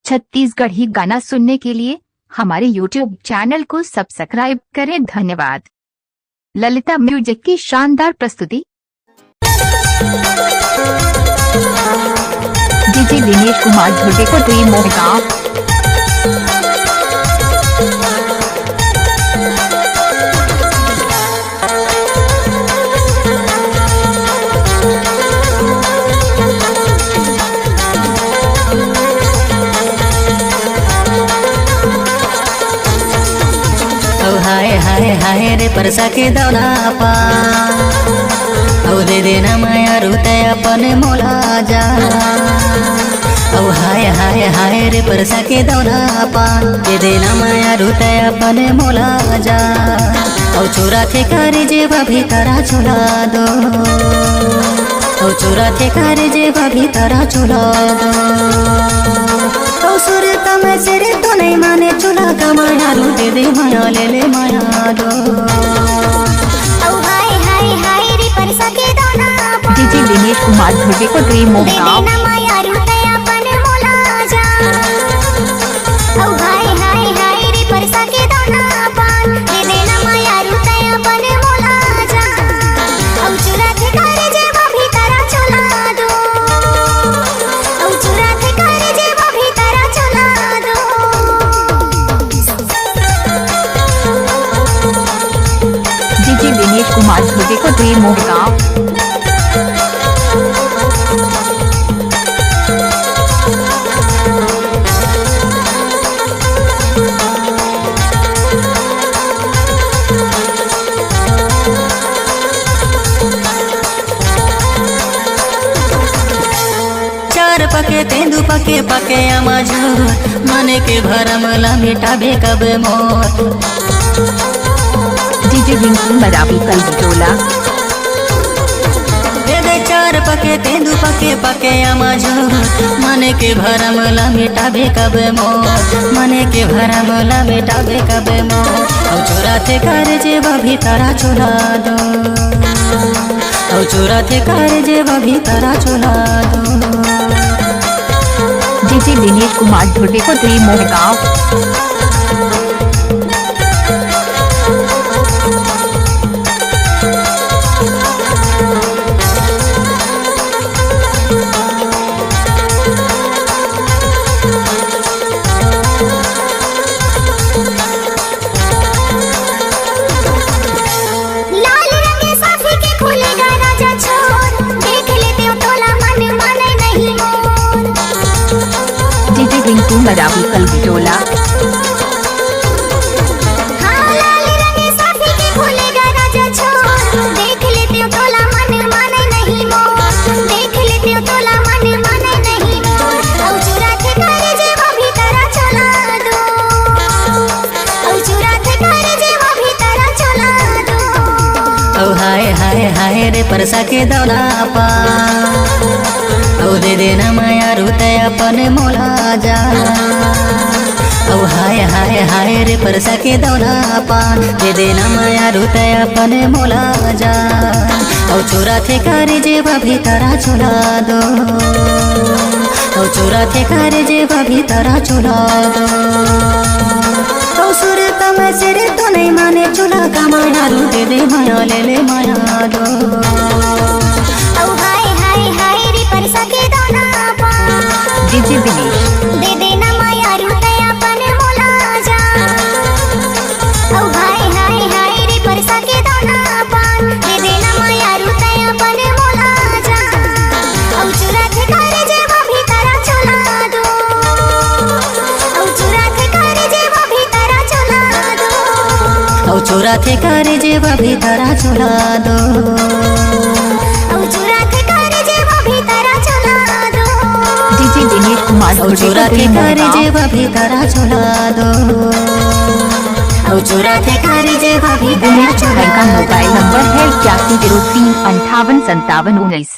छत्तीसगढ़ी गाना सुनने के लिए हमारे YouTube चैनल को सब्सक्राइब करें। धन्यवाद। ललिता म्यूजिक की शानदार प्रस्तुति। डीजे दिनेश कुमार धुर्वे को टी मोहगांव। हाय हाय हाय रे परसा के दौला पा औ दे देना माया रूते अपने मोला जा। औ हाय हाय हाय रे परसा के दौला पा दे देना माया रूते अपने मोला जा। औ चोरा थे करे जेबा भीतरा चुला दो। औ चोरा थे करे जेबा भीतरा चुला दो। औ सुरे तमे सिरे तो नहीं माने चुला का माया रू दे दे माया ले माया दो। औ हाय हाय हाय रे परसा के दौला पा डीजे दिनेश कुमार धुर्वे को टी मोहगांव। देना माया रूते अपने मोला जा। औ हाय हाय हाय रे परसा के दौला पा दे देना माया रूते अपने मोला जा। औ चुरा थे करे जेबा भीतरा चुला दो। औ चुरा थे करे जेबा भीतरा चुला दो। डीजे दिनेश कुमार धुर्वे को टी मोहगांव। चार पके तेंदु पके पके अमझूर मने के भरमला मिटाबे कब मोर। डीजे रिंकू मरावी कल बिटोला। दे दे चार पके तेंदु पके पके अमझूर मने के भरमला मिटाबे कब मोर। मने के भरमला मिटाबे कब मोर। औ चोरा थे कर जेबा भीतरा चुला दो। औ चोरा थे कर जेबा भीतरा चुला दो। डीजे दिनेश कुमार धुर्वे को टी मोहगांव। लाल रंगे साथी के खुलेगा राजा छोर। देख लेते हो तोला मन माने नहीं मोर। डीजे रिंकू मरावी कल बिटोला। हाँ लाल रंगे साथी के खुलेगा राजा छोर। देख लेते हो तोला मन माने नहीं मोर। देख लेते हो तोला मन माने नहीं मोर। औ चुरा थे करे जेबा भीतरा चला दो। औ चुरा थे करे जेबा भीतरा चला दो। औ हाय हाय हाय रे परसा के दौला पा औ दे देना माया रूते अपने मोला जा। औ हाय हाय हाय रे परसा के दौला पा दे देना माया रूते अपने मोला जा। औ चोरा थे करे जेबा भीतरा चुला दो। औ चोरा थे करे जेबा भीतरा चुला दो। औ सुरे तमे सिरे तो नहीं माने चुला का माया रू दे दे माया ले माया दो। औ हाय हाय हाय रे परसा के दौला पा डीजे दिनेश दे देना माया रूते अपने मोला जा। औ हाय हाय हाय रे परसा के दौला पा दे देना माया रूते अपने मोला जा। औ चुरा थे करे जेबा भीतरा चुला दो। औ चुरा थे करे जेबा भीतरा चुला दो। औ चोरा थे करे जेबा भीतरा चुला दो। औ चुरा थे करे जेबा भीतरा चुला दो। डीजे दिनेश कुमार औ धुर्वे चोरा को थे टी करे मोहगांव। जेबा भीतरा चुला दो। औ चोरा थे करे जेबा भीतरा दिनेश चुला भाई का दो। मोबाइल नंबर है 8103585719।